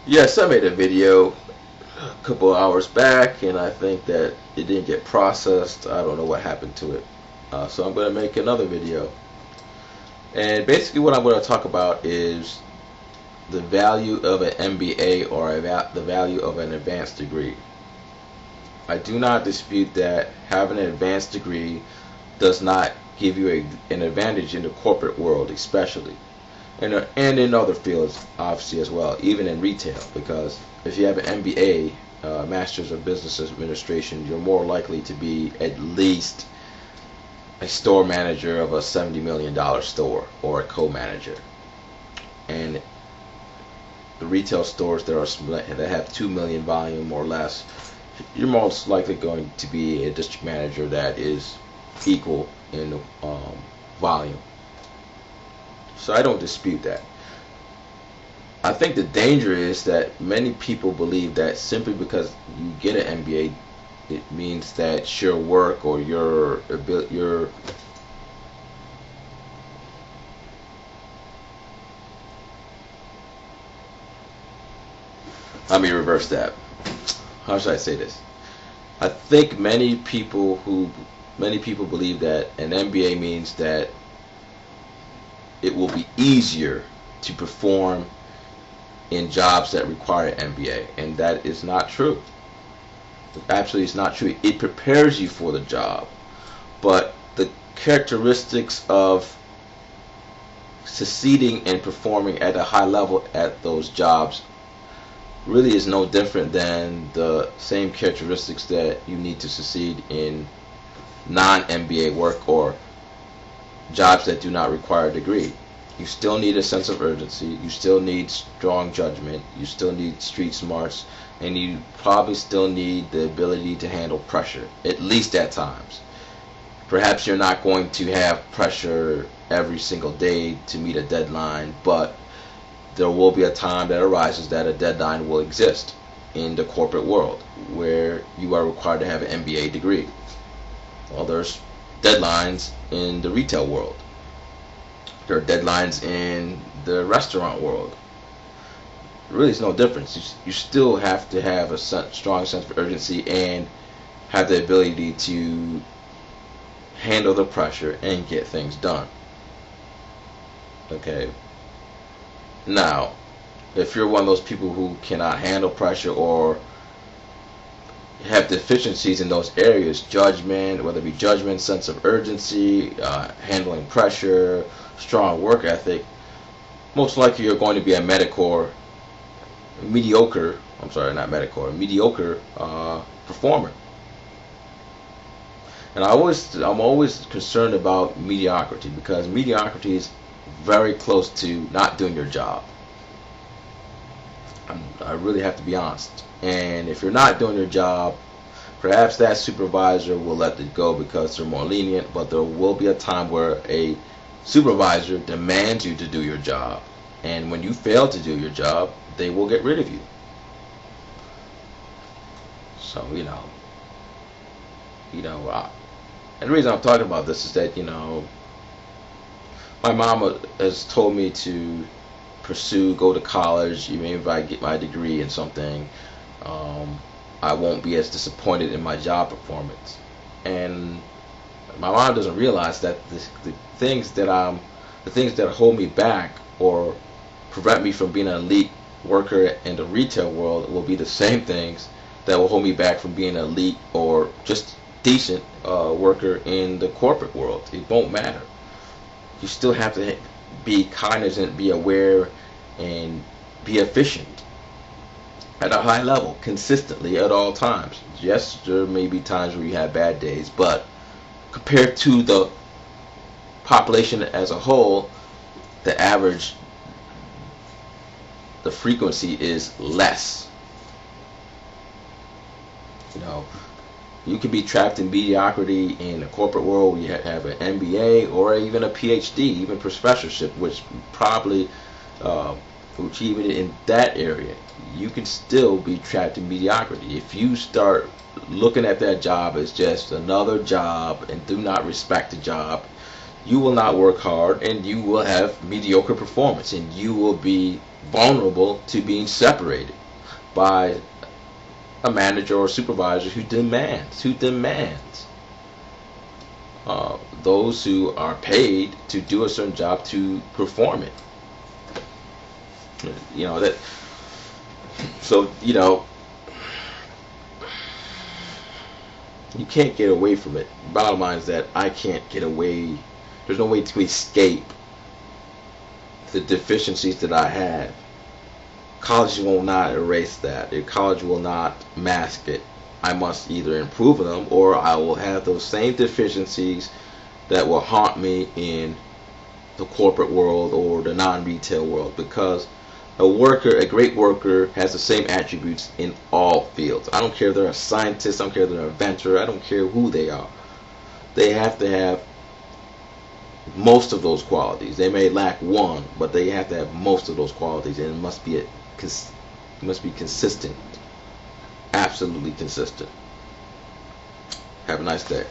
Yes, I made a video a couple hours back, and I think that it didn't get processed. I don't know what happened to it. So I'm going to make another video. And basically what I'm going to talk about is the value of an MBA or the value of an advanced degree. I do not dispute that having an advanced degree does not give you an advantage in the corporate world, especially. And in other fields, obviously, as well, even in retail, because if you have an MBA, Master's of Business Administration, you're more likely to be at least a store manager of a $70 million store or a co-manager. And the retail stores that have 2 million volume or less, you're most likely going to be a district manager that is equal in volume. So I don't dispute that. I think the danger is that many people believe that simply because you get an MBA, it means that your work or your let me reverse that. How should I say this? I think many people believe that an MBA means that it will be easier to perform in jobs that require an MBA, and that is not true. Absolutely, it's not true. It prepares you for the job, but the characteristics of succeeding and performing at a high level at those jobs really is no different than the same characteristics that you need to succeed in non-MBA work or jobs that do not require a degree. You still need a sense of urgency, you still need strong judgment, you still need street smarts, and you probably still need the ability to handle pressure, at least at times. Perhaps you're not going to have pressure every single day to meet a deadline, but there will be a time that arises that a deadline will exist in the corporate world where you are required to have an MBA degree. Well, there's deadlines in the retail world. There are deadlines in the restaurant world. Really, it's no difference. You still have to have a strong sense of urgency and have the ability to handle the pressure and get things done. Okay. Now, if you're one of those people who cannot handle pressure or have deficiencies in those areas, judgment, whether it be judgment, sense of urgency, handling pressure, strong work ethic, most likely you're going to be a mediocre performer. And I'm always concerned about mediocrity, because mediocrity is very close to not doing your job. I really have to be honest. And if you're not doing your job, perhaps that supervisor will let it go because they're more lenient, but there will be a time where a supervisor demands you to do your job. And when you fail to do your job, they will get rid of you. So, and the reason I'm talking about this is that, my mom has told me to go to college. Even if I get my degree in something, I won't be as disappointed in my job performance. And my mom doesn't realize that the things that hold me back or prevent me from being an elite worker in the retail world will be the same things that will hold me back from being an elite or just decent worker in the corporate world. It won't matter. You still have to be cognizant, be aware, and be efficient at a high level, consistently at all times. Yes, there may be times where you have bad days, but compared to the population as a whole, the frequency is less. You can be trapped in mediocrity in the corporate world where you have an MBA or even a PhD, even professorship, which probably, even in that area, you can still be trapped in mediocrity. If you start looking at that job as just another job and do not respect the job, you will not work hard and you will have mediocre performance, and you will be vulnerable to being separated by a manager or supervisor who demands those who are paid to do a certain job to perform it. You know that. So you can't get away from it. Bottom line is that I can't get away. There's no way to escape the deficiencies that I have. College will not erase that. College will not mask it. I must either improve them, or I will have those same deficiencies that will haunt me in the corporate world or the non-retail world, because a great worker, has the same attributes in all fields. I don't care if they're a scientist, I don't care if they're an inventor, I don't care who they are. They have to have most of those qualities. They may lack one, but they have to have most of those qualities, and it must be consistent. Absolutely consistent. Have a nice day.